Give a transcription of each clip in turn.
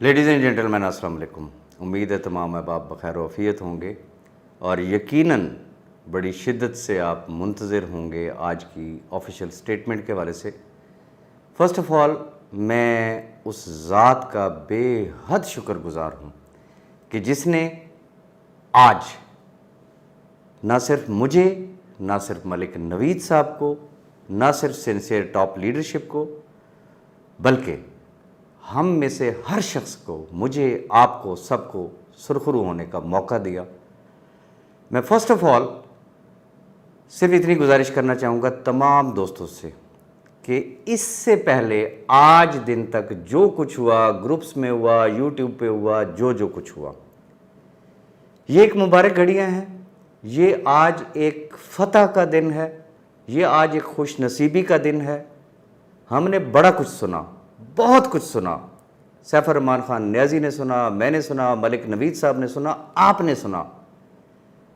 Ladies and gentleman अस्सलाम वालेकुम। उम्मीद है तमाम अहबाब बखैर वफ़ियत होंगे और यकीनन बड़ी शिद्दत से आप मुंतज़िर होंगे आज की ऑफिशियल स्टेटमेंट के हवाले से। फ़र्स्ट ऑफ़ ऑल मैं उस ज़ात का बेहद शुक्रगुज़ार हूँ कि जिसने आज ना सिर्फ मुझे, ना सिर्फ मलिक नवीद साहब को, ना सिर्फ सिंसियर टॉप लीडरशिप को, बल्कि हम में से हर शख्स को, मुझे, आपको, सबको सुरखरू होने का मौका दिया। मैं फ़र्स्ट ऑफ़ ऑल सिर्फ इतनी गुजारिश करना चाहूँगा तमाम दोस्तों से कि इससे पहले आज दिन तक जो कुछ हुआ, ग्रुप्स में हुआ, यूट्यूब पे हुआ, जो कुछ हुआ, ये एक मुबारक घड़ियाँ हैं। ये आज एक फ़तह का दिन है, ये आज एक खुश नसीबी का दिन है। हमने बड़ा कुछ सुना, बहुत कुछ सुना। सैफ रहमान ख़ान न्याज़ी ने सुना, मैंने सुना, मलिक नवीद साहब ने सुना, आपने सुना।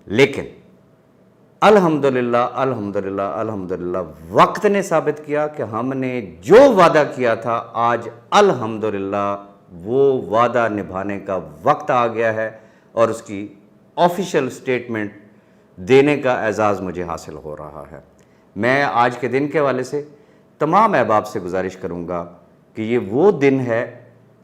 लेकिन अल्हम्दुलिल्लाह अल्हम्दुलिल्लाह अल्हम्दुलिल्लाह वक्त ने साबित किया कि हमने जो वादा किया था आज अल्हम्दुलिल्लाह वो वादा निभाने का वक्त आ गया है और उसकी ऑफिशियल स्टेटमेंट देने का एजाज़ मुझे हासिल हो रहा है। मैं आज के दिन के हवाले से तमाम अहबाब से गुजारिश करूँगा कि ये वो दिन है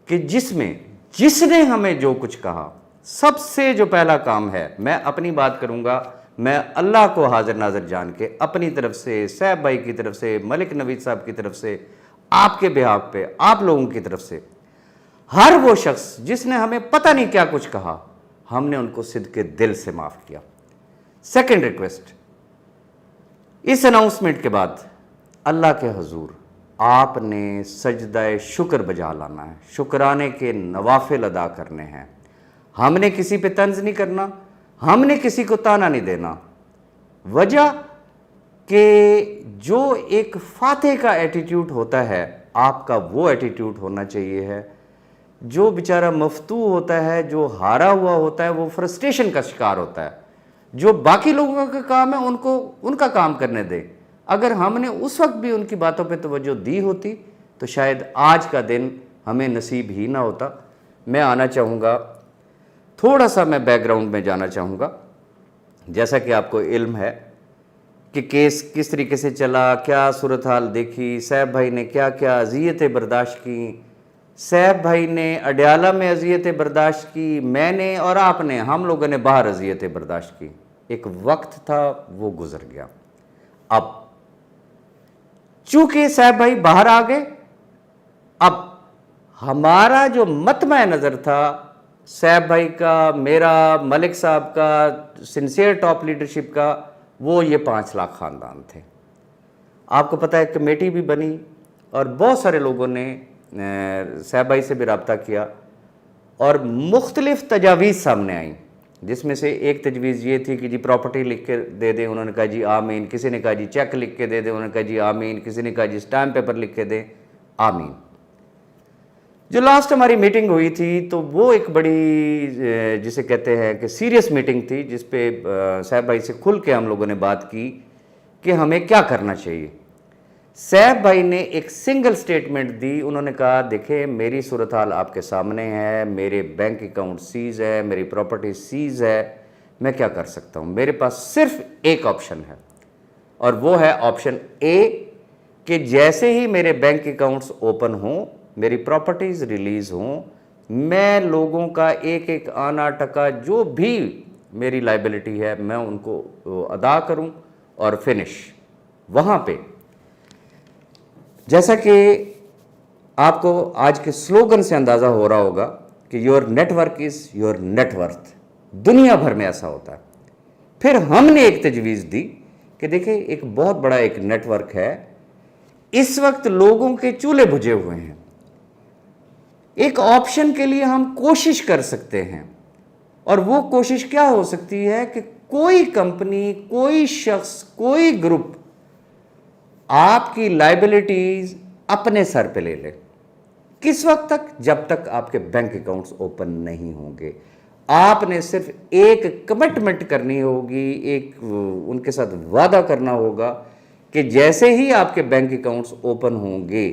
कि जिसने हमें जो कुछ कहा, सबसे जो पहला काम है, मैं अपनी बात करूँगा, मैं अल्लाह को हाजिर नाजिर जान के अपनी तरफ से, सैफ भाई की तरफ से, मलिक नवीद साहब की तरफ से, आपके बिहाफ पे, आप लोगों की तरफ से, हर वो शख्स जिसने हमें पता नहीं क्या कुछ कहा, हमने उनको सिद्के दिल से माफ़ किया। सेकेंड रिक्वेस्ट, इस अनाउंसमेंट के बाद अल्लाह के हजूर आपने सजदाए शुक्र बजा लाना है, शुक्राने के नवाफिल अदा करने हैं। हमने किसी पे तंज नहीं करना, हमने किसी को ताना नहीं देना। वजह कि जो एक फातेह का एटीट्यूड होता है, आपका वो एटीट्यूड होना चाहिए है। जो बेचारा मफतू होता है, जो हारा हुआ होता है, वो फ्रस्ट्रेशन का शिकार होता है। जो बाकी लोगों का काम है उनको उनका काम करने दें। अगर हमने उस वक्त भी उनकी बातों पे तवज्जो दी होती तो शायद आज का दिन हमें नसीब ही ना होता। मैं आना चाहूँगा, थोड़ा सा मैं बैकग्राउंड में जाना चाहूँगा। जैसा कि आपको इल्म है कि केस किस तरीके से चला, क्या सूरत हाल देखी, सैफ भाई ने क्या क्या अज़ियतें बर्दाश्त की, सैफ भाई ने अडयाला में अज़ियतें बर्दाश्त की, मैंने और आपने, हम लोगों ने बाहर अज़ियतें बर्दाश्त की। एक वक्त था वो गुजर गया। अब चूंकि सैफ भाई बाहर आ गए, अब हमारा जो मतमा नज़र था सैफ भाई का, मेरा, मलिक साहब का, सिंसियर टॉप लीडरशिप का, वो ये 5 लाख ख़ानदान थे। आपको पता है कमेटी भी बनी और बहुत सारे लोगों ने सैफ भाई से भी रब्ता किया और मुख्तलिफ तजावीज़ सामने आई, जिसमें से एक तजवीज़ ये थी कि जी प्रॉपर्टी लिख के दे दें, उन्होंने कहा जी आमीन। किसी ने कहा जी चेक लिख के दे दें, उन्होंने कहा जी आमीन। किसी ने कहा जी स्टैम्प पेपर लिख के दें, आमीन। जो लास्ट हमारी मीटिंग हुई थी तो वो एक बड़ी जिसे कहते हैं कि सीरियस मीटिंग थी, जिस पे सैफ भाई से खुल के हम लोगों ने बात की कि हमें क्या करना चाहिए। सैफ भाई ने एक सिंगल स्टेटमेंट दी। उन्होंने कहा देखें मेरी सूरत हाल आपके सामने है, मेरे बैंक अकाउंट सीज़ है, मेरी प्रॉपर्टी सीज़ है, मैं क्या कर सकता हूँ। मेरे पास सिर्फ एक ऑप्शन है और वो है ऑप्शन ए कि जैसे ही मेरे बैंक अकाउंट्स ओपन हों, मेरी प्रॉपर्टीज़ रिलीज़ हों, मैं लोगों का एक एक आना टका जो भी मेरी लाइबिलिटी है मैं उनको अदा करूँ और फिनिश। वहाँ पे जैसा कि आपको आज के स्लोगन से अंदाज़ा हो रहा होगा कि your network is your net worth, दुनिया भर में ऐसा होता है। फिर हमने एक तजवीज़ दी कि देखिए एक बहुत बड़ा एक नेटवर्क है, इस वक्त लोगों के चूल्हे बुझे हुए हैं, एक ऑप्शन के लिए हम कोशिश कर सकते हैं। और वो कोशिश क्या हो सकती है कि कोई कंपनी, कोई शख्स, कोई ग्रुप आपकी लाइबिलिटीज अपने सर पे ले ले। किस वक्त तक? जब तक आपके बैंक अकाउंट्स ओपन नहीं होंगे। आपने सिर्फ एक कमिटमेंट करनी होगी, एक उनके साथ वादा करना होगा कि जैसे ही आपके बैंक अकाउंट्स ओपन होंगे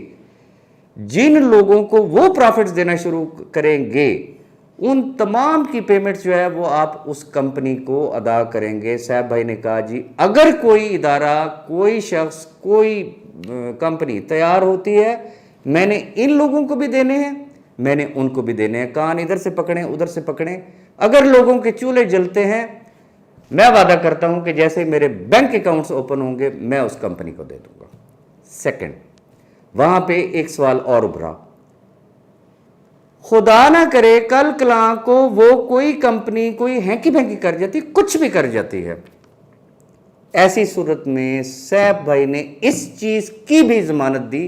जिन लोगों को वो प्रॉफिट्स देना शुरू करेंगे उन तमाम की पेमेंट्स जो है वो आप उस कंपनी को अदा करेंगे। साहब भाई ने कहा जी अगर कोई इदारा, कोई शख्स, कोई कंपनी तैयार होती है, मैंने इन लोगों को भी देने हैं, मैंने उनको भी देने हैं, कान इधर से पकड़ें उधर से पकड़ें। अगर लोगों के चूल्हे जलते हैं, मैं वादा करता हूं कि जैसे मेरे बैंक अकाउंट्स ओपन होंगे मैं उस कंपनी को दे दूंगा। सेकंड, वहां पे एक सवाल और उभरा, खुदा ना करे कल कला को वो कोई कंपनी कोई हैंकी भैंकी कर जाती, कुछ भी कर जाती है, ऐसी सूरत में सैफ भाई ने इस चीज की भी जमानत दी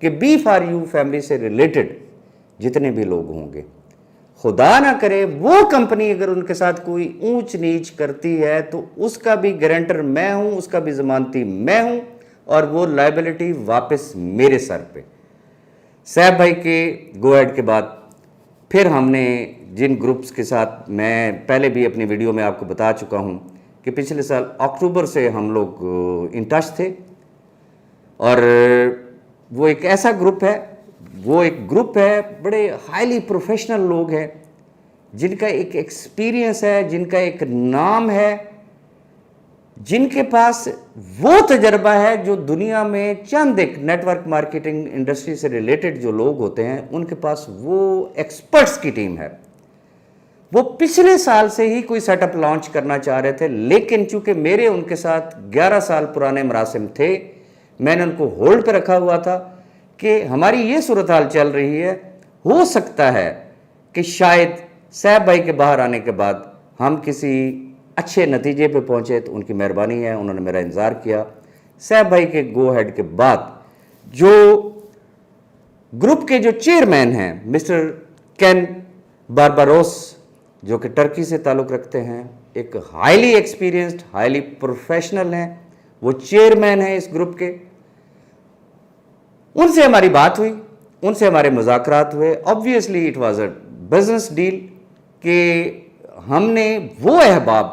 कि B4U फैमिली से रिलेटेड जितने भी लोग होंगे, खुदा ना करे वो कंपनी अगर उनके साथ कोई ऊंच नीच करती है तो उसका भी गारंटर मैं हूं, उसका भी जमानती मैं हूं, और वो लायबिलिटी वापस मेरे सर पे। सैफ भाई के गो अहेड के बाद फिर हमने जिन ग्रुप्स के साथ, मैं पहले भी अपनी वीडियो में आपको बता चुका हूं कि पिछले साल अक्टूबर से हम लोग इन टच थे, और वो एक ऐसा ग्रुप है, वो एक ग्रुप है, बड़े हाईली प्रोफेशनल लोग हैं जिनका एक एक्सपीरियंस है, जिनका एक नाम है, जिनके पास वो तजर्बा है जो दुनिया में चंद एक नेटवर्क मार्केटिंग इंडस्ट्री से रिलेटेड जो लोग होते हैं उनके पास वो एक्सपर्ट्स की टीम है। वो पिछले साल से ही कोई सेटअप लॉन्च करना चाह रहे थे, लेकिन चूंकि मेरे उनके साथ 11 साल पुराने मरासिम थे, मैंने उनको होल्ड पे रखा हुआ था कि हमारी ये सूरत हाल चल रही है, हो सकता है कि शायद सैफ भाई के बाहर आने के बाद हम किसी अच्छे नतीजे पे पहुंचे, तो उनकी मेहरबानी है, उन्होंने मेरा इंतज़ार किया। सैफ भाई के गो हेड के बाद जो ग्रुप के जो चेयरमैन हैं मिस्टर कैन बारबारोस, जो कि टर्की से ताल्लुक़ रखते हैं, एक हाईली एक्सपीरियंस्ड, हाईली प्रोफेशनल हैं, वो चेयरमैन हैं इस ग्रुप के। उनसे हमारी बात हुई, उनसे हमारे मुज़ाकरात हुए। Obviously it was a business deal कि हमने वो अहबाब,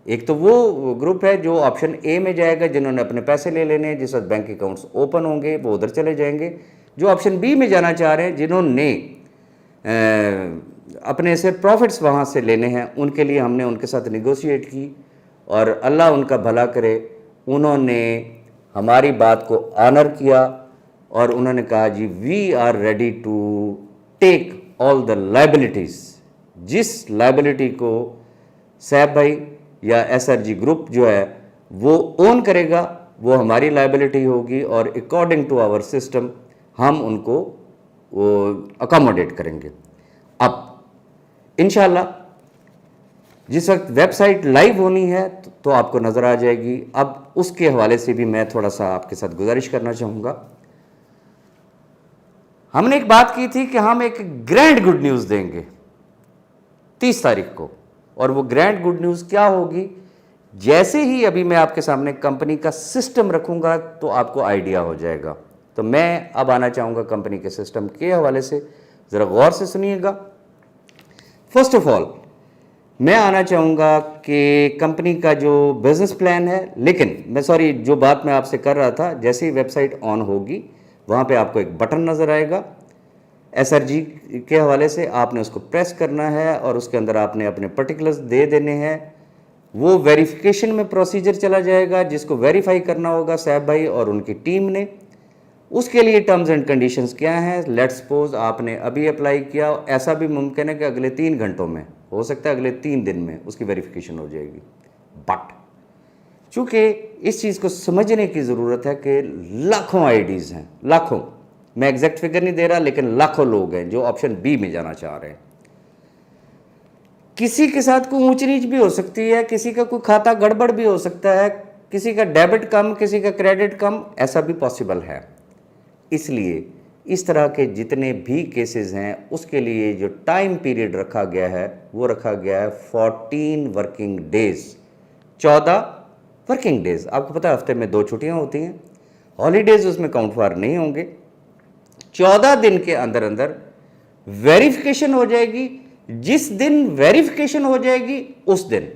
एक तो वो ग्रुप है जो ऑप्शन ए में जाएगा, जिन्होंने अपने पैसे ले लेने हैं, जिस वक्त बैंक अकाउंट्स ओपन होंगे वो उधर चले जाएंगे। जो ऑप्शन बी में जाना चाह रहे हैं, जिन्होंने अपने से प्रॉफिट्स वहाँ से लेने हैं, उनके लिए हमने उनके साथ निगोशिएट की, और अल्लाह उनका भला करे, उन्होंने हमारी बात को ऑनर किया और उन्होंने कहा जी we are ready to take all the liabilities. जिस लायबिलिटी को सैफ भाई या SRG ग्रुप जो है वो ओन करेगा, वो हमारी लायबिलिटी होगी, और अकॉर्डिंग टू आवर सिस्टम हम उनको अकोमोडेट करेंगे। अब इंशाल्लाह जिस वक्त वेबसाइट लाइव होनी है तो आपको नज़र आ जाएगी। अब उसके हवाले से भी मैं थोड़ा सा आपके साथ गुजारिश करना चाहूँगा। हमने एक बात की थी कि हम एक ग्रैंड गुड न्यूज़ देंगे 30 तारीख को, और वो ग्रैंड गुड न्यूज़ क्या होगी, जैसे ही अभी मैं आपके सामने कंपनी का सिस्टम रखूंगा तो आपको आइडिया हो जाएगा। तो मैं अब आना चाहूँगा कंपनी के सिस्टम के हवाले से, ज़रा गौर से सुनिएगा। फर्स्ट ऑफ ऑल मैं आना चाहूँगा कि कंपनी का जो बिज़नेस प्लान है, लेकिन मैं सॉरी जो बात मैं आपसे कर रहा था, जैसे ही वेबसाइट ऑन होगी वहाँ पे आपको एक बटन नज़र आएगा SRG के हवाले से, आपने उसको प्रेस करना है और उसके अंदर आपने अपने पर्टिकुलर्स दे देने हैं। वो वेरिफिकेशन में प्रोसीजर चला जाएगा, जिसको वेरीफाई करना होगा सैफ भाई और उनकी टीम ने। उसके लिए टर्म्स एंड कंडीशंस क्या हैं, लेट्स सपोज आपने अभी अप्लाई किया, ऐसा भी मुमकिन है कि अगले 3 घंटों में, हो सकता है अगले 3 दिन में उसकी वेरिफिकेशन हो जाएगी। बट चूँकि इस चीज़ को समझने की ज़रूरत है कि लाखों आईडीज़ हैं, लाखों, मैं एग्जैक्ट फिगर नहीं दे रहा, लेकिन लाखों लोग हैं जो ऑप्शन बी में जाना चाह रहे हैं। किसी के साथ कोई ऊंच नीच भी हो सकती है, किसी का कोई खाता गड़बड़ भी हो सकता है, किसी का डेबिट कम, किसी का क्रेडिट कम, ऐसा भी पॉसिबल है। इसलिए इस तरह के जितने भी केसेस हैं उसके लिए जो टाइम पीरियड रखा गया है वो रखा गया है 14 वर्किंग डेज, 14 वर्किंग डेज। आपको पता है हफ्ते में 2 छुट्टियां होती हैं, हॉलीडेज उसमें काउंट फॉर नहीं होंगे। 14 दिन के अंदर अंदर वेरिफिकेशन हो जाएगी। जिस दिन वेरिफिकेशन हो जाएगी उस दिन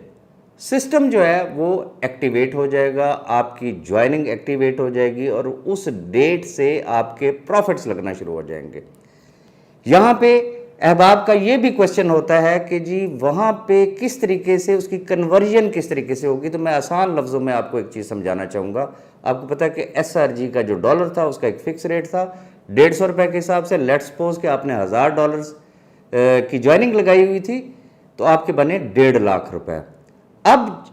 सिस्टम जो है वो एक्टिवेट हो जाएगा, आपकी ज्वाइनिंग एक्टिवेट हो जाएगी और उस डेट से आपके प्रॉफिट्स लगना शुरू हो जाएंगे। यहाँ पे अहबाब का ये भी क्वेश्चन होता है कि जी वहाँ पे किस तरीके से उसकी कन्वर्जन किस तरीके से होगी। तो मैं आसान लफ्ज़ों में आपको एक चीज़ समझाना चाहूँगा। आपको पता है कि SRG का जो डॉलर था उसका एक फ़िक्स रेट था 150 रुपये के हिसाब से। लेट्स सपोज कि आपने $1000 की ज्वाइनिंग लगाई हुई थी तो आपके बने 1.5 लाख रुपए। अब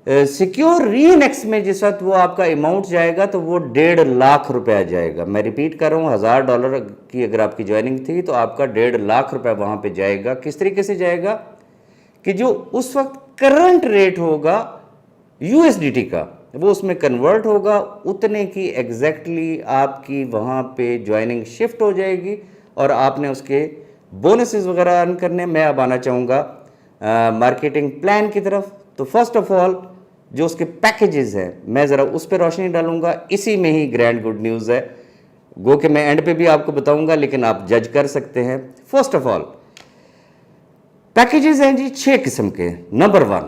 सिक्योर रीइनेक्स में जिस वक्त वो आपका अमाउंट जाएगा तो वो 1.5 लाख रुपया जाएगा। मैं रिपीट कर रहा हूँ, $1000 की अगर आपकी ज्वाइनिंग थी तो आपका 1.5 लाख रुपया वहाँ पे जाएगा। किस तरीके से जाएगा कि जो उस वक्त करंट रेट होगा USDT का वो उसमें कन्वर्ट होगा, उतने की एग्जैक्टली आपकी वहाँ पे ज्वाइनिंग शिफ्ट हो जाएगी और आपने उसके बोनसेस वगैरह अर्न करने। मैं अब आना चाहूँगा मार्केटिंग प्लान की तरफ। तो फर्स्ट ऑफ ऑल जो उसके पैकेजेस हैं मैं ज़रा उस पर रोशनी डालूंगा। इसी में ही ग्रैंड गुड न्यूज़ है, गो कि मैं एंड पे भी आपको बताऊंगा लेकिन आप जज कर सकते हैं। फर्स्ट ऑफ ऑल पैकेजेस हैं जी 6 किस्म के। Number 1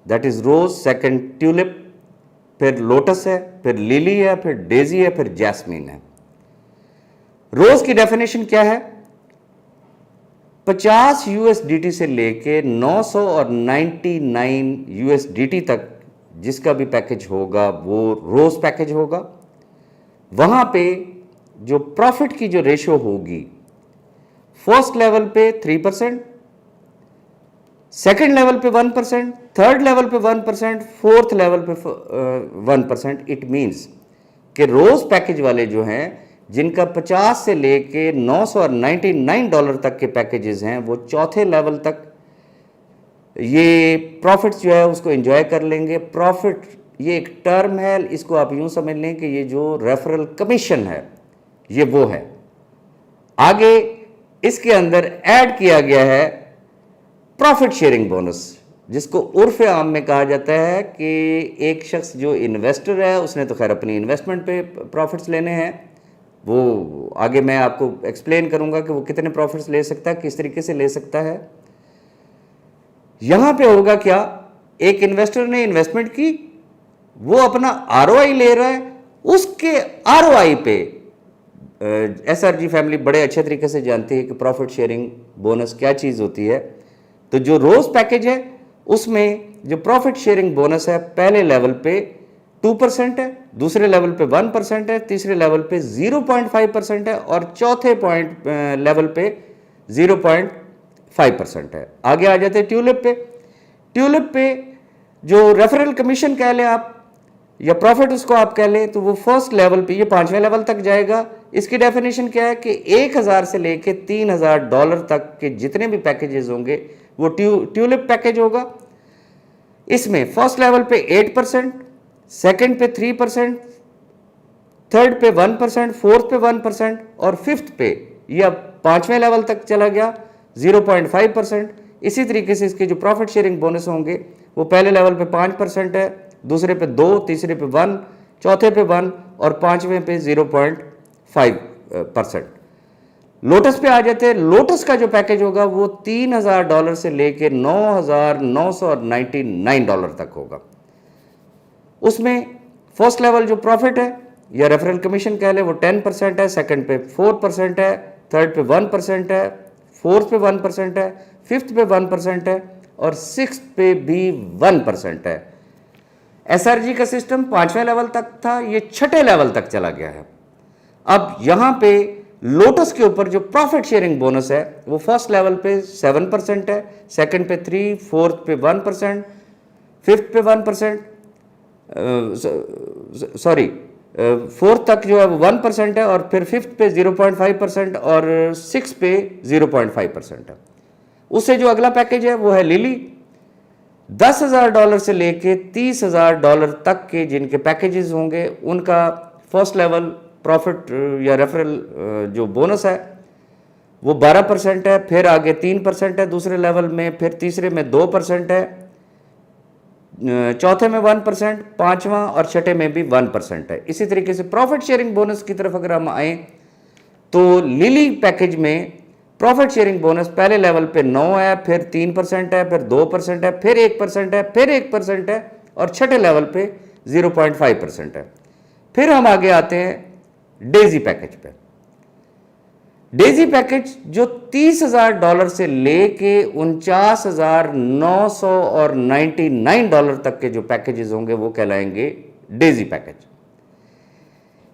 that is rose, second tulip, फिर लोटस है, फिर लिली है, फिर डेजी है, फिर जैस्मीन है। रोज की डेफिनेशन क्या है? 50 USDT से लेके 999 USDT तक जिसका भी पैकेज होगा वो रोज पैकेज होगा। वहां पे जो प्रॉफिट की जो रेशो होगी फर्स्ट लेवल पे 3%, सेकंड लेवल पे 1%, थर्ड लेवल पे 1%, फोर्थ लेवल पे 1%। इट मींस कि रोज पैकेज वाले जो हैं जिनका 50 से लेके $999 तक के पैकेजेस हैं वो चौथे लेवल तक ये प्रॉफिट जो है उसको एंजॉय कर लेंगे। प्रॉफिट ये एक टर्म है, इसको आप यूं समझ लें कि ये जो रेफरल कमीशन है ये वो है। आगे इसके अंदर ऐड किया गया है प्रॉफिट शेयरिंग बोनस, जिसको उर्फ आम में कहा जाता है कि एक शख्स जो इन्वेस्टर है उसने तो खैर अपनी इन्वेस्टमेंट पे प्रॉफिट्स लेने हैं, वो आगे मैं आपको एक्सप्लेन करूंगा कि वो कितने प्रॉफिट्स ले सकता है, किस तरीके से ले सकता है। यहां पे होगा क्या, एक इन्वेस्टर ने इन्वेस्टमेंट की, वो अपना ROI ले रहा है, उसके ROI पे SRG फैमिली बड़े अच्छे तरीके से जानती है कि प्रॉफिट शेयरिंग बोनस क्या चीज़ होती है। तो जो रोज पैकेज है उसमें जो प्रॉफिट शेयरिंग बोनस है पहले लेवल पे 2% है, दूसरे लेवल पे 1% है, तीसरे लेवल पे 0.5% है और चौथे लेवल पे 0.5% है। आगे आ जाते हैं ट्यूलिप पे। ट्यूलिप पे जो रेफरल कमीशन कह लें आप या प्रॉफिट उसको आप कह लें तो वो फर्स्ट लेवल पे, ये 5वें लेवल तक जाएगा। इसकी डेफिनेशन क्या है कि 1000 से लेके $3000 तक के जितने भी पैकेजेस होंगे वो ट्यूलिप पैकेज होगा। इसमें फर्स्ट लेवल पे 8%, सेकंड पे 3%, थर्ड पे 1%, फोर्थ पे 1% और फिफ्थ पे ये अब 5वें लेवल तक चला गया 0.5%। इसी तरीके से इसके जो प्रॉफिट शेयरिंग बोनस होंगे वो पहले लेवल पे 5% है, दूसरे पे 2, तीसरे पे 1, चौथे पे 1 और 5वें पे 0.5%। लोटस पे आ जाते हैं। लोटस का जो पैकेज होगा वो $3000 से लेके $9999 तक होगा। उसमें फर्स्ट लेवल जो प्रॉफिट है या रेफरल कमीशन कह ले वो 10% है, सेकंड पे 4% है, थर्ड पे 1% है, फोर्थ पे 1% है, फिफ्थ पे 1% है और सिक्स्थ पे भी 1% है। SRG का सिस्टम 5वें लेवल तक था, ये 6ठे लेवल तक चला गया है। अब यहां पे लोटस के ऊपर जो प्रॉफिट शेयरिंग बोनस है वो फर्स्ट लेवल पे 7% है, सेकंड पे 3, फोर्थ पे 1%, फिफ्थ पे 1%, सॉरी फोर्थ तक जो है वो 1% है और फिर फिफ्थ पे 0.5% और सिक्स पे 0.5% है। उससे जो अगला पैकेज है वो है लिली। $10,000 से लेके $30,000 तक के जिनके पैकेजेस होंगे उनका फर्स्ट लेवल प्रॉफिट या रेफरल जो बोनस है वो 12% है, फिर आगे 3% है दूसरे लेवल में, फिर तीसरे में 2% है, चौथे में 1%, पांचवा और छठे में भी 1% है। इसी तरीके से प्रॉफिट शेयरिंग बोनस की तरफ अगर हम आए तो लिली पैकेज में प्रॉफिट शेयरिंग बोनस पहले लेवल पे 9 है, फिर 3% है, फिर 2% है, फिर 1% है, फिर 1% है, और छठे लेवल पे 0.5% है। फिर हम आगे आते हैं डेजी पैकेज पे। डेजी पैकेज जो $30,000 से लेके $49,900 और $99 तक के जो पैकेजेस होंगे वो कहलाएंगे डेजी पैकेज।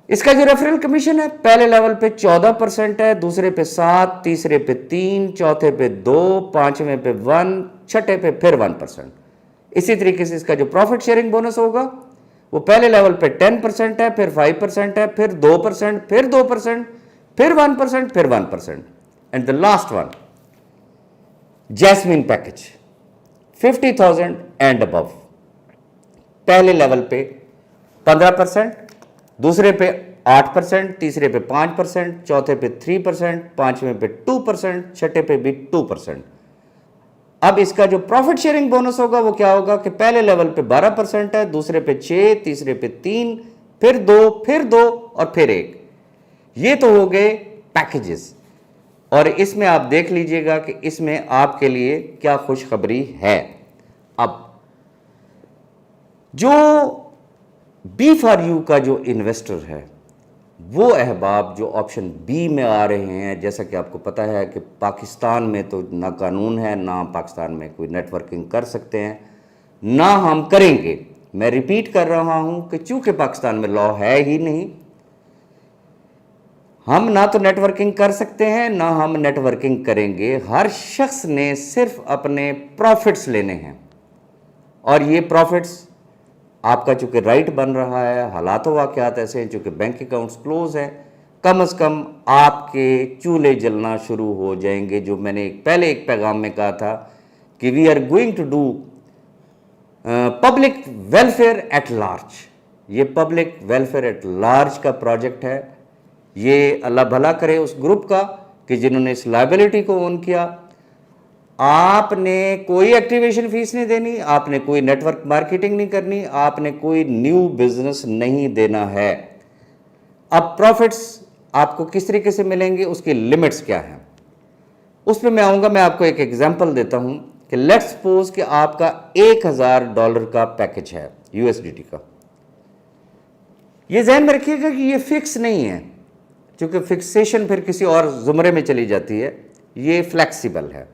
इसका जो रेफरल कमीशन है पहले लेवल पे 14% है, दूसरे पे 7, तीसरे पे 3, चौथे पे 2, पांचवें पे 1, छठे पे फिर 1%। इसी तरीके से इसका जो प्रॉफिट शेयरिंग बोनस होगा वो पहले लेवल पे 10% है, फिर 5% है, फिर 2%, फिर 2%, फिर 1%, फिर 1%, and the last one jasmine package 50,000 and above. पहले लेवल पे 15%, दूसरे पे 8%, तीसरे पे 5%, चौथे पे 3%, पांचवें पे 2%, छठे पे भी 2%। अब इसका जो प्रॉफिट शेयरिंग बोनस होगा वो क्या होगा कि पहले लेवल पे 12% है, दूसरे पे 6, तीसरे पे 3, फिर 2, फिर 2 और फिर 1। ये तो हो गए पैकेजेस, और इसमें आप देख लीजिएगा कि इसमें आपके लिए क्या खुशखबरी है। अब जो B4U का जो इन्वेस्टर है वो अहबाब जो ऑप्शन बी में आ रहे हैं, जैसा कि आपको पता है कि पाकिस्तान में तो ना कानून है, ना पाकिस्तान में कोई नेटवर्किंग कर सकते हैं, ना हम करेंगे। मैं रिपीट कर रहा हूं कि चूंकि पाकिस्तान में लॉ है ही नहीं, हम ना तो नेटवर्किंग कर सकते हैं ना हम नेटवर्किंग करेंगे। हर शख्स ने सिर्फ अपने प्रॉफिट्स लेने हैं, और ये प्रॉफिट्स आपका चूंकि राइट बन रहा है, हालात वाक़यात ऐसे हैं, चूंकि बैंक अकाउंट्स क्लोज हैं, कम से कम आपके चूल्हे जलना शुरू हो जाएंगे। जो मैंने पहले एक पैगाम में कहा था कि we are going to do public welfare at large. ये पब्लिक वेलफेयर एट लार्ज का प्रोजेक्ट है। ये अल्लाह भला करे उस ग्रुप का कि जिन्होंने इस लायबिलिटी को ओन किया। आपने कोई एक्टिवेशन फीस नहीं देनी, आपने कोई नेटवर्क मार्केटिंग नहीं करनी, आपने कोई न्यू बिजनेस नहीं देना है। अब प्रॉफिट्स आपको किस तरीके से मिलेंगे, उसकी लिमिट्स क्या हैं, उस पर मैं आऊँगा। मैं आपको एक एग्जांपल देता हूँ कि लेट्स सपोज कि आपका $1,000 का पैकेज है USDT का। ये ध्यान में रखिएगा कि ये फिक्स नहीं है, क्योंकि फिक्सेशन फिर किसी और जुमरे में चली जाती है। ये फ्लेक्सिबल है।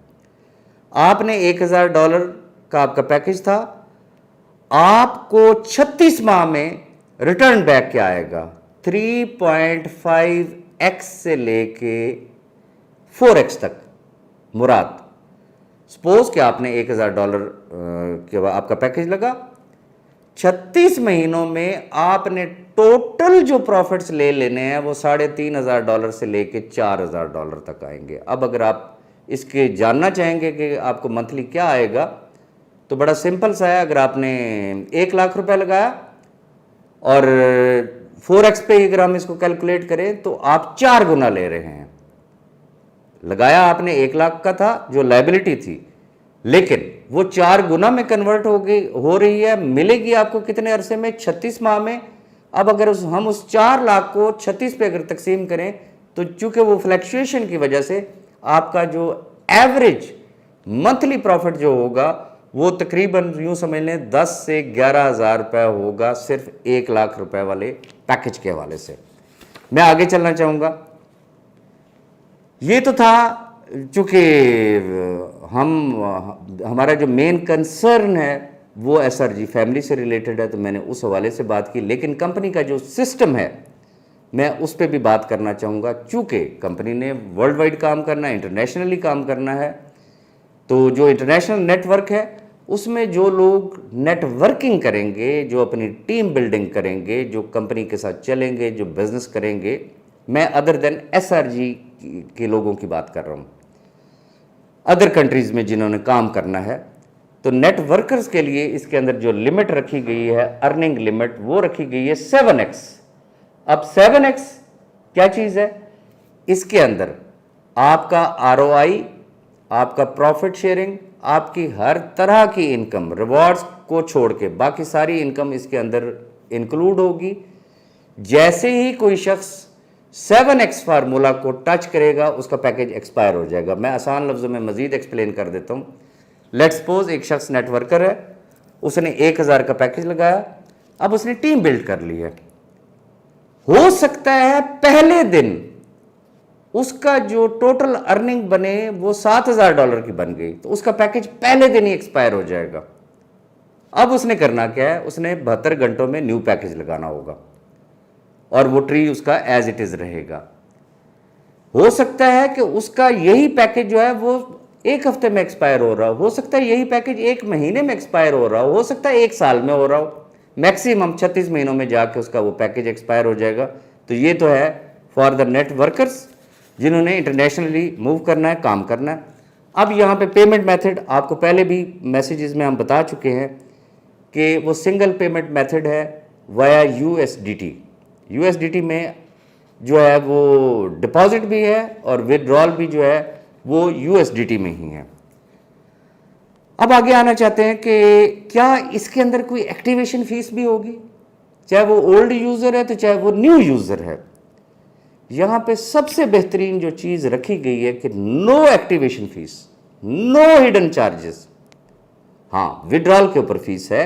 आपने $1,000 का आपका पैकेज था, आपको 36 माह में रिटर्न बैक क्या आएगा, 3.5x से लेके 4x तक। मुराद सपोज कि आपने $1,000 के आपका पैकेज लगा, 36 महीनों में आपने टोटल जो प्रॉफिट्स ले लेने हैं वो $3,500 से लेके $4,000 तक आएंगे। अब अगर आप इसके जानना चाहेंगे कि आपको मंथली क्या आएगा, तो बड़ा सिंपल सा है। अगर आपने 1 लाख रुपए लगाया और 4x पे अगर हम इसको कैलकुलेट करें तो आप 4 गुना ले रहे हैं। लगाया आपने 1 लाख का था जो लायबिलिटी थी, लेकिन वो 4 गुना में कन्वर्ट हो रही है। मिलेगी आपको कितने अरसे में, 36 माह में। अब अगर हम उस 4 लाख को 36 पे अगर तकसीम करें तो चूंकि वो फ्लैक्चुएशन की वजह से आपका जो एवरेज मंथली प्रॉफिट जो होगा वो तकरीबन यूं समझ लें 10 से 11,000 रुपये होगा, सिर्फ 1 लाख रुपए वाले पैकेज के हवाले से। मैं आगे चलना चाहूँगा। ये तो था चूँकि हमारा जो मेन कंसर्न है वो SRG फैमिली से रिलेटेड है, तो मैंने उस हवाले से बात की। लेकिन कंपनी का जो सिस्टम है मैं उस पर भी बात करना चाहूँगा। चूँकि कंपनी ने वर्ल्ड वाइड काम करना है, इंटरनेशनली काम करना है, तो जो इंटरनेशनल नेटवर्क है उसमें जो लोग नेटवर्किंग करेंगे, जो अपनी टीम बिल्डिंग करेंगे, जो कंपनी के साथ चलेंगे, जो बिजनेस करेंगे, मैं अदर देन SRG के लोगों की बात कर रहा हूँ, अदर कंट्रीज़ में जिन्होंने काम करना है। तो नेटवर्कर्स के लिए इसके अंदर जो लिमिट रखी गई है, अर्निंग लिमिट, वो रखी गई है 7x। अब 7x क्या चीज़ है, इसके अंदर आपका ROI, आपका प्रॉफिट शेयरिंग, आपकी हर तरह की इनकम, रिवॉर्ड्स को छोड़ के बाकी सारी इनकम इसके अंदर इंक्लूड होगी। जैसे ही कोई शख्स 7x फार्मूला को टच करेगा, उसका पैकेज एक्सपायर हो जाएगा। मैं आसान लफ्ज़ों में मज़ीद एक्सप्लेन कर देता हूँ। लेट्स सपोज एक शख्स नेटवर्कर है, उसने 1000 का पैकेज लगाया, अब उसने टीम बिल्ड कर ली है। हो सकता है पहले दिन उसका जो टोटल अर्निंग बने वो $7000 की बन गई, तो उसका पैकेज पहले दिन ही एक्सपायर हो जाएगा। अब उसने करना क्या है, उसने 72 घंटों में न्यू पैकेज लगाना होगा और वो ट्री उसका एज इट इज रहेगा। हो सकता है कि उसका यही पैकेज जो है वो 1 हफ्ते में एक्सपायर हो रहा हो सकता है यही पैकेज 1 महीने में एक्सपायर हो सकता है 1 साल में हो रहा हो, मैक्सिमम 36 महीनों में जाके उसका वो पैकेज एक्सपायर हो जाएगा। तो ये तो है फॉर द नेट वर्कर्स जिन्होंने इंटरनेशनली मूव करना है, काम करना है। अब यहाँ पे पेमेंट मेथड आपको पहले भी मैसेजेस में हम बता चुके हैं कि वो सिंगल पेमेंट मेथड है वाया USDT। USDT में जो है वो डिपॉजिट भी है और विड्रॉल भी जो है वो USDT में ही है। अब आगे आना चाहते हैं कि क्या इसके अंदर कोई एक्टिवेशन फीस भी होगी, चाहे वो ओल्ड यूज़र है तो चाहे वो न्यू यूज़र है। यहाँ पे सबसे बेहतरीन जो चीज़ रखी गई है कि no activation fees, no hidden charges. हाँ, विड्रॉल के ऊपर फीस है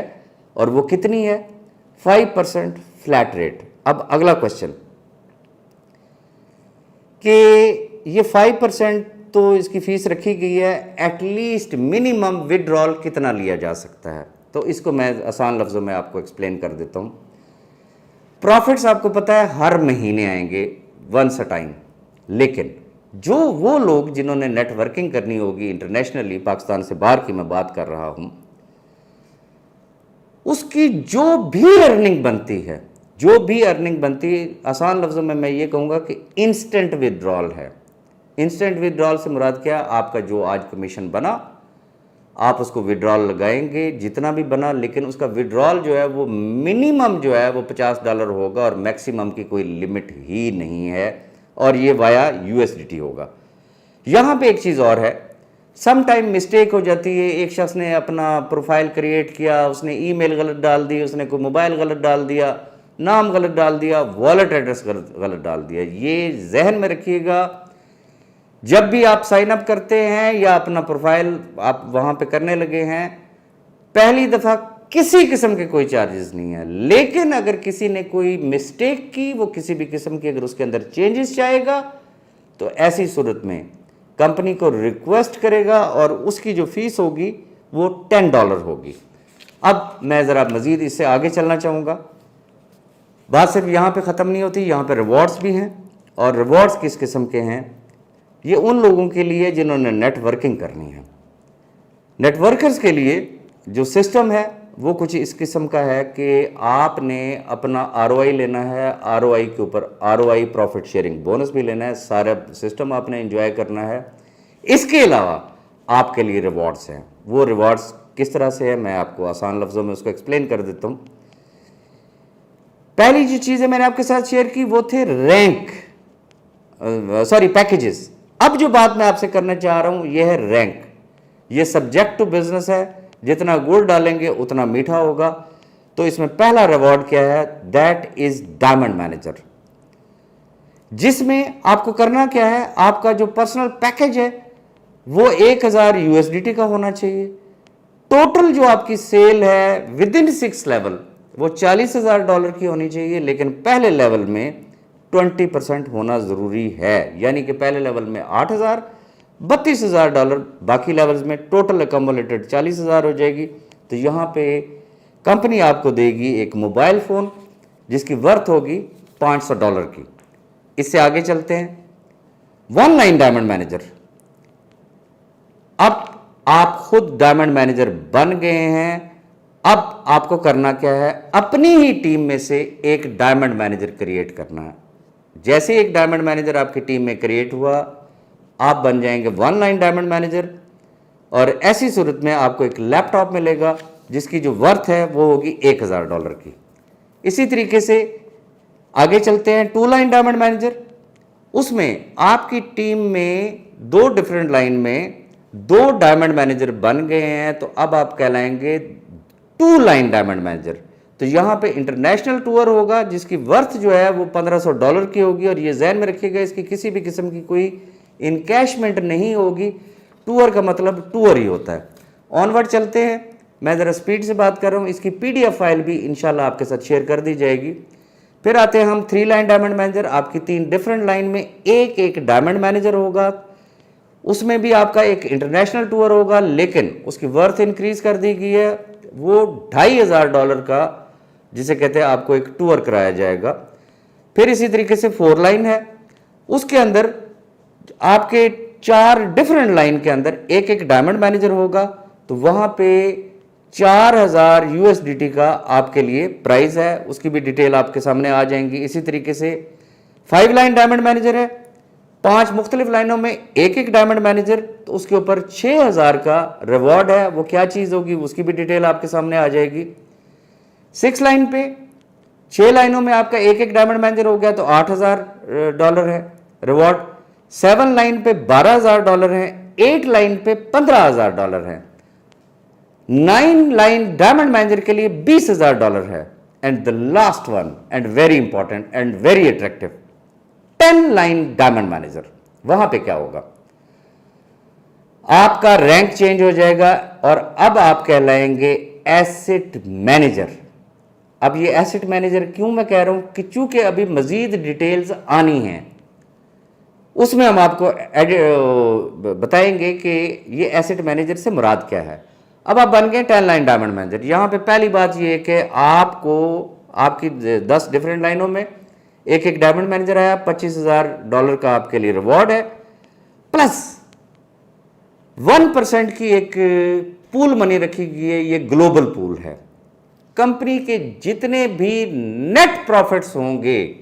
और वो कितनी है, 5% फ्लैट रेट। अब अगला क्वेश्चन कि ये 5% तो इसकी फीस रखी गई है, एटलीस्ट मिनिमम विड्रॉल कितना लिया जा सकता है, तो इसको मैं आसान लफ्ज़ों में आपको एक्सप्लेन कर देता हूँ। प्रॉफिट्स आपको पता है हर महीने आएंगे वंस अ टाइम, लेकिन जो वो लोग जिन्होंने नेटवर्किंग करनी होगी इंटरनेशनली, पाकिस्तान से बाहर की मैं बात कर रहा हूँ, उसकी जो भी अर्निंग बनती है, आसान लफ्ज़ों में मैं ये कहूँगा कि इंस्टेंट विड्रॉल है। इंस्टेंट विड्रॉल से मुराद क्या, आपका जो आज कमीशन बना आप उसको विड्रॉल लगाएंगे जितना भी बना, लेकिन उसका विड्रॉल जो है वो मिनिमम जो है वो $50 होगा और मैक्सिमम की कोई लिमिट ही नहीं है, और ये वाया USDT होगा। यहाँ पे एक चीज़ और है, सम टाइम मिस्टेक हो जाती है। एक शख्स ने अपना प्रोफाइल क्रिएट किया, उसने ईमेल गलत डाल दी, उसने कोई मोबाइल गलत डाल दिया, नाम गलत डाल दिया, वॉलेट एड्रेस गलत डाल दिया। ये जहन में रखिएगा, जब भी आप साइन अप करते हैं या अपना प्रोफाइल आप वहाँ पे करने लगे हैं, पहली दफ़ा किसी किस्म के कोई चार्जेस नहीं है, लेकिन अगर किसी ने कोई मिस्टेक की, वो किसी भी किस्म की अगर उसके अंदर चेंजेस चाहेगा, तो ऐसी सूरत में कंपनी को रिक्वेस्ट करेगा और उसकी जो फीस होगी वो $10 होगी। अब मैं ज़रा मज़ीद इससे आगे चलना चाहूँगा। बात सिर्फ यहाँ पे ख़त्म नहीं होती, यहाँ पे रिवॉर्ड्स भी हैं, और रिवॉर्ड्स किस किस्म के हैं, ये उन लोगों के लिए जिन्होंने नेटवर्किंग करनी है। नेटवर्कर्स के लिए जो सिस्टम है वो कुछ इस किस्म का है कि आपने अपना ROI लेना है, ROI के ऊपर ROI प्रॉफिट शेयरिंग बोनस भी लेना है, सारा सिस्टम आपने एंजॉय करना है। इसके अलावा आपके लिए रिवॉर्ड्स हैं। वो रिवॉर्ड्स किस तरह से है मैं आपको आसान लफ्ज़ों में उसको एक्सप्लेन कर देता हूँ। पहली जो चीज़ें मैंने आपके साथ शेयर की वो थे पैकेजेस। अब जो बात मैं आपसे करना चाह रहा हूं यह है रैंक। ये सब्जेक्ट टू बिजनेस है, जितना गुड़ डालेंगे उतना मीठा होगा। तो इसमें पहला रिवॉर्ड क्या है, दैट इज डायमंड मैनेजर, जिसमें आपको करना क्या है, आपका जो पर्सनल पैकेज है वो 1000 USDT का होना चाहिए। टोटल जो आपकी सेल है विद इन 6 लेवल वो $40,000 की होनी चाहिए, लेकिन पहले लेवल में 20% होना ज़रूरी है। यानी कि पहले लेवल में 8,000, $32,000, बाकी लेवल्स में टोटल अकोमोलेटेड 40,000 हो जाएगी। तो यहाँ पे कंपनी आपको देगी एक मोबाइल फ़ोन जिसकी वर्थ होगी $500 की। इससे आगे चलते हैं, 1 लाइन डायमंड मैनेजर। अब आप खुद डायमंड मैनेजर बन गए हैं, अब आपको करना क्या है, अपनी ही टीम में से एक डायमंड मैनेजर क्रिएट करना है। जैसे एक डायमंड मैनेजर आपकी टीम में क्रिएट हुआ, आप बन जाएंगे 1 लाइन डायमंड मैनेजर, और ऐसी सूरत में आपको एक लैपटॉप मिलेगा जिसकी जो वर्थ है वो होगी $1,000 की। इसी तरीके से आगे चलते हैं, 2 लाइन डायमंड मैनेजर। उसमें आपकी टीम में 2 डिफरेंट लाइन में 2 डायमंड मैनेजर बन गए हैं, तो अब आप कहलाएंगे 2 लाइन डायमंड मैनेजर। तो यहाँ पे इंटरनेशनल टूर होगा जिसकी वर्थ जो है वो $1500 की होगी, और ये जहन में रखिएगा इसकी किसी भी किस्म की कोई इनकैशमेंट नहीं होगी। टूर का मतलब टूर ही होता है। ऑनवर्ड चलते हैं, मैं ज़रा स्पीड से बात कर रहा हूँ। इसकी PDF फाइल भी इंशाल्लाह आपके साथ शेयर कर दी जाएगी। फिर आते हैं हम 3 लाइन डायमंड मैनेजर। आपकी 3 डिफरेंट लाइन में एक एक डायमंड मैनेजर होगा, उसमें भी आपका एक इंटरनेशनल टूर होगा, लेकिन उसकी वर्थ इंक्रीज कर दी गई है, वो $2500 का जिसे कहते हैं आपको एक टूर कराया जाएगा। फिर इसी तरीके से 4 लाइन है, उसके अंदर आपके 4 डिफरेंट लाइन के अंदर एक एक डायमंड मैनेजर होगा, तो वहां पे 4000 USDT का आपके लिए प्राइस है, उसकी भी डिटेल आपके सामने आ जाएंगी। इसी तरीके से 5 लाइन डायमंड मैनेजर है, 5 मुख्तलिफ लाइनों में एक एक डायमंड मैनेजर, तो उसके ऊपर 6000 का रिवॉर्ड है। वो क्या चीज़ होगी उसकी भी डिटेल आपके सामने आ जाएगी। 6 लाइन पे 6 लाइनों में आपका एक एक डायमंड मैनेजर हो गया तो $8000 है रिवॉर्ड। 7 लाइन पे $12000 है, 8 लाइन पे $15000 है, 9 लाइन डायमंड मैनेजर के लिए $20000 है, and the last one and very important and very attractive 10 line diamond manager. वहां पे क्या होगा, आपका रैंक चेंज हो जाएगा और अब आप कहलाएंगे एसेट मैनेजर। अब ये एसेट मैनेजर क्यों मैं कह रहा हूं कि चूंकि अभी मजीद डिटेल्स आनी हैं, उसमें हम आपको बताएंगे कि ये एसेट मैनेजर से मुराद क्या है। अब आप बन गए 10 लाइन डायमंड मैनेजर। यहां पे पहली बात ये है कि आपको आपकी 10 डिफरेंट लाइनों में एक एक डायमंड मैनेजर आया, $25000 का आपके लिए रिवॉर्ड है, प्लस 1% की एक पूल मनी रखी गई है। ये ग्लोबल पूल है। कंपनी के जितने भी नेट प्रॉफिट्स होंगे,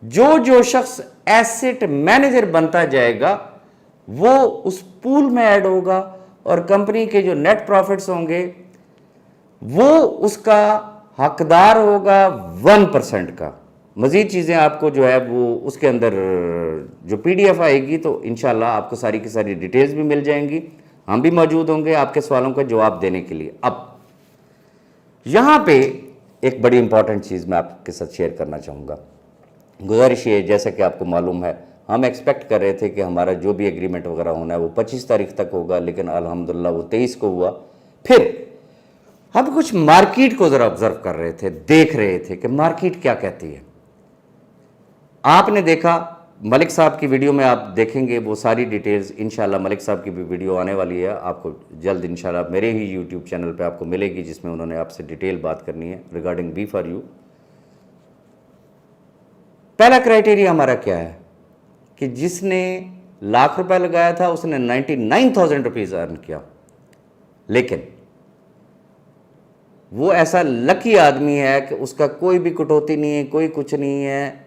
जो जो शख्स एसेट मैनेजर बनता जाएगा वो उस पूल में ऐड होगा, और कंपनी के जो नेट प्रॉफिट्स होंगे वो उसका हकदार होगा 1% का। मज़ीद चीज़ें आपको जो है वो उसके अंदर जो PDF आएगी तो इंशाल्लाह आपको सारी की सारी डिटेल्स भी मिल जाएंगी। हम भी मौजूद होंगे आपके सवालों का जवाब देने के लिए। अब यहाँ पे एक बड़ी इंपॉर्टेंट चीज़ मैं आपके साथ शेयर करना चाहूँगा। गुजारिश ये, जैसा कि आपको मालूम है, हम एक्सपेक्ट कर रहे थे कि हमारा जो भी एग्रीमेंट वगैरह होना है वो 25 तारीख तक होगा, लेकिन अल्हम्दुलिल्लाह वो 23 को हुआ। फिर हम कुछ मार्केट को ज़रा ऑब्जर्व कर रहे थे, देख रहे थे कि मार्केट क्या कहती है। आपने देखा मलिक साहब की वीडियो में, आप देखेंगे वो सारी डिटेल्स इंशाल्लाह। मलिक साहब की भी वीडियो आने वाली है, आपको जल्द इंशाल्लाह मेरे ही YouTube चैनल पे आपको मिलेगी, जिसमें उन्होंने आपसे डिटेल बात करनी है रिगार्डिंग B4U। पहला क्राइटेरिया हमारा क्या है कि जिसने ₹1,00,000 लगाया था उसने 99,000 रुपीज़ अर्न किया, लेकिन वो ऐसा लकी आदमी है कि उसका कोई भी कटौती नहीं है, कोई कुछ नहीं है।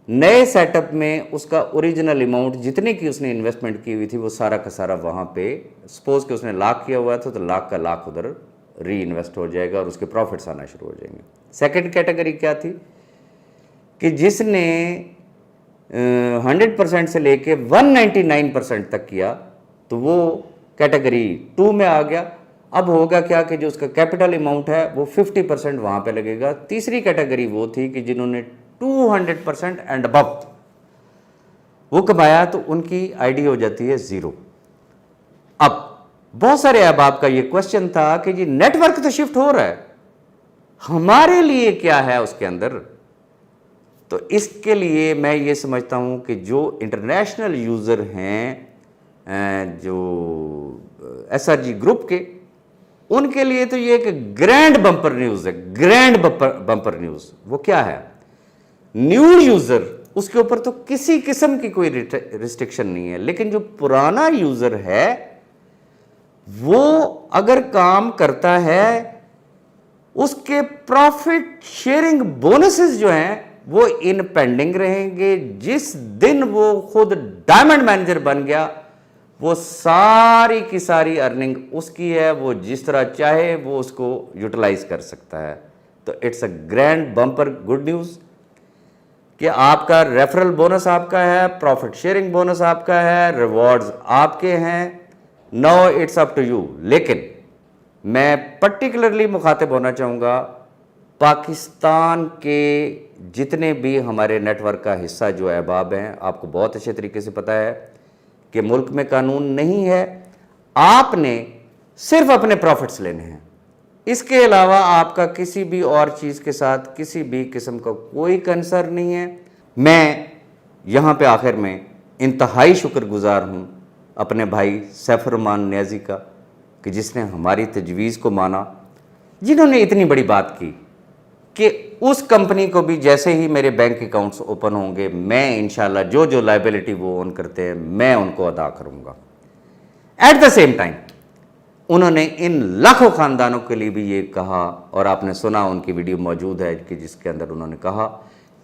नए सेटअप में उसका ओरिजिनल अमाउंट जितने की उसने इन्वेस्टमेंट की हुई थी वो सारा का सारा वहाँ पे, सपोज कि उसने $1,00,000 किया हुआ था तो $1,00,000 का $1,00,000 उधर री इन्वेस्ट हो जाएगा और उसके प्रॉफिट्स आना शुरू हो जाएंगे। सेकंड कैटेगरी क्या थी कि जिसने 100% से लेके 199% तक किया तो वो कैटेगरी 2 में आ गया। अब होगा क्या कि जो उसका कैपिटल अमाउंट है वो 50% वहाँ पे लगेगा। तीसरी कैटेगरी वो थी कि जिन्होंने 200% एंड अबव वो कमाया तो उनकी आईडी हो जाती है 0। अब बहुत सारे अहबाब का ये क्वेश्चन था कि जी नेटवर्क तो शिफ्ट हो रहा है, हमारे लिए क्या है उसके अंदर। तो इसके लिए मैं ये समझता हूं कि जो इंटरनेशनल यूज़र हैं जो SRG ग्रुप के, उनके लिए तो ये एक ग्रैंड बम्पर न्यूज़ है। ग्रैंड बम्पर न्यूज़ वो क्या है, न्यू यूज़र उसके ऊपर तो किसी किस्म की कोई रिस्ट्रिक्शन नहीं है, लेकिन जो पुराना यूज़र है वो अगर काम करता है उसके प्रॉफिट शेयरिंग बोनसेस जो हैं वो इन पेंडिंग रहेंगे। जिस दिन वो खुद डायमंड मैनेजर बन गया वो सारी की सारी अर्निंग उसकी है, वो जिस तरह चाहे वो उसको यूटिलाइज कर सकता है। तो it's a grand bumper good news कि आपका रेफरल बोनस आपका है, प्रॉफिट शेयरिंग बोनस आपका है, रिवॉर्ड्स आपके हैं। No it's up to you. लेकिन मैं पर्टिकुलरली मुखातिब होना चाहूँगा पाकिस्तान के जितने भी हमारे नेटवर्क का हिस्सा जो अहबाब हैं, आपको बहुत अच्छे तरीके से पता है कि मुल्क में कानून नहीं है, आपने सिर्फ अपने प्रॉफिट्स लेने हैं। इसके अलावा आपका किसी भी और चीज़ के साथ किसी भी किस्म का कोई कंसर्न नहीं है। मैं यहाँ पे आखिर में इंतहाई शुक्रगुजार हूँ अपने भाई सैफुर्रहमान नियाज़ी का कि जिसने हमारी तजवीज़ को माना, जिन्होंने इतनी बड़ी बात की कि उस कंपनी को भी जैसे ही मेरे बैंक अकाउंट्स ओपन होंगे, मैं इंशाल्लाह जो जो लायबिलिटी वो ओन करते हैं मैं उनको अदा करूँगा। एट द सेम टाइम उन्होंने इन लाखों ख़ानदानों के लिए भी ये कहा, और आपने सुना, उनकी वीडियो मौजूद है कि जिसके अंदर उन्होंने कहा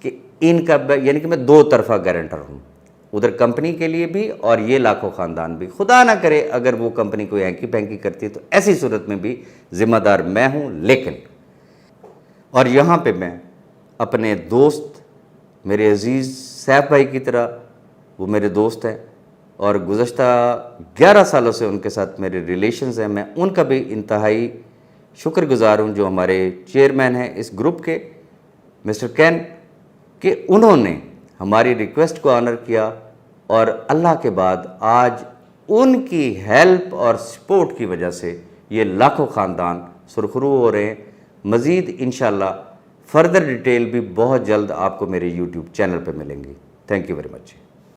कि इनका यानी कि मैं दो तरफा गारंटर हूँ, उधर कंपनी के लिए भी और ये लाखों ख़ानदान भी। खुदा ना करे अगर वो कंपनी कोई हैंकी पैंकी करती है तो ऐसी सूरत में भी ज़िम्मेदार मैं हूँ। लेकिन और यहाँ पे मैं अपने दोस्त, मेरे अज़ीज़ सैफ भाई की तरह, वो मेरे दोस्त हैं और गुज़श्ता 11 सालों से उनके साथ मेरे रिलेशंस हैं, मैं उनका भी इंतहाई शुक्रगुजार हूँ जो हमारे चेयरमैन हैं इस ग्रुप के, मिस्टर कैन, कि उन्होंने हमारी रिक्वेस्ट को ऑनर किया और अल्लाह के बाद आज उनकी हेल्प और सपोर्ट की वजह से ये लाखों ख़ानदान सुरखरू हो रहे हैं। मज़ीद इंशाल्लाह फर्दर डिटेल भी बहुत जल्द आपको मेरे यूट्यूब चैनल पर मिलेंगी। Thank you very much.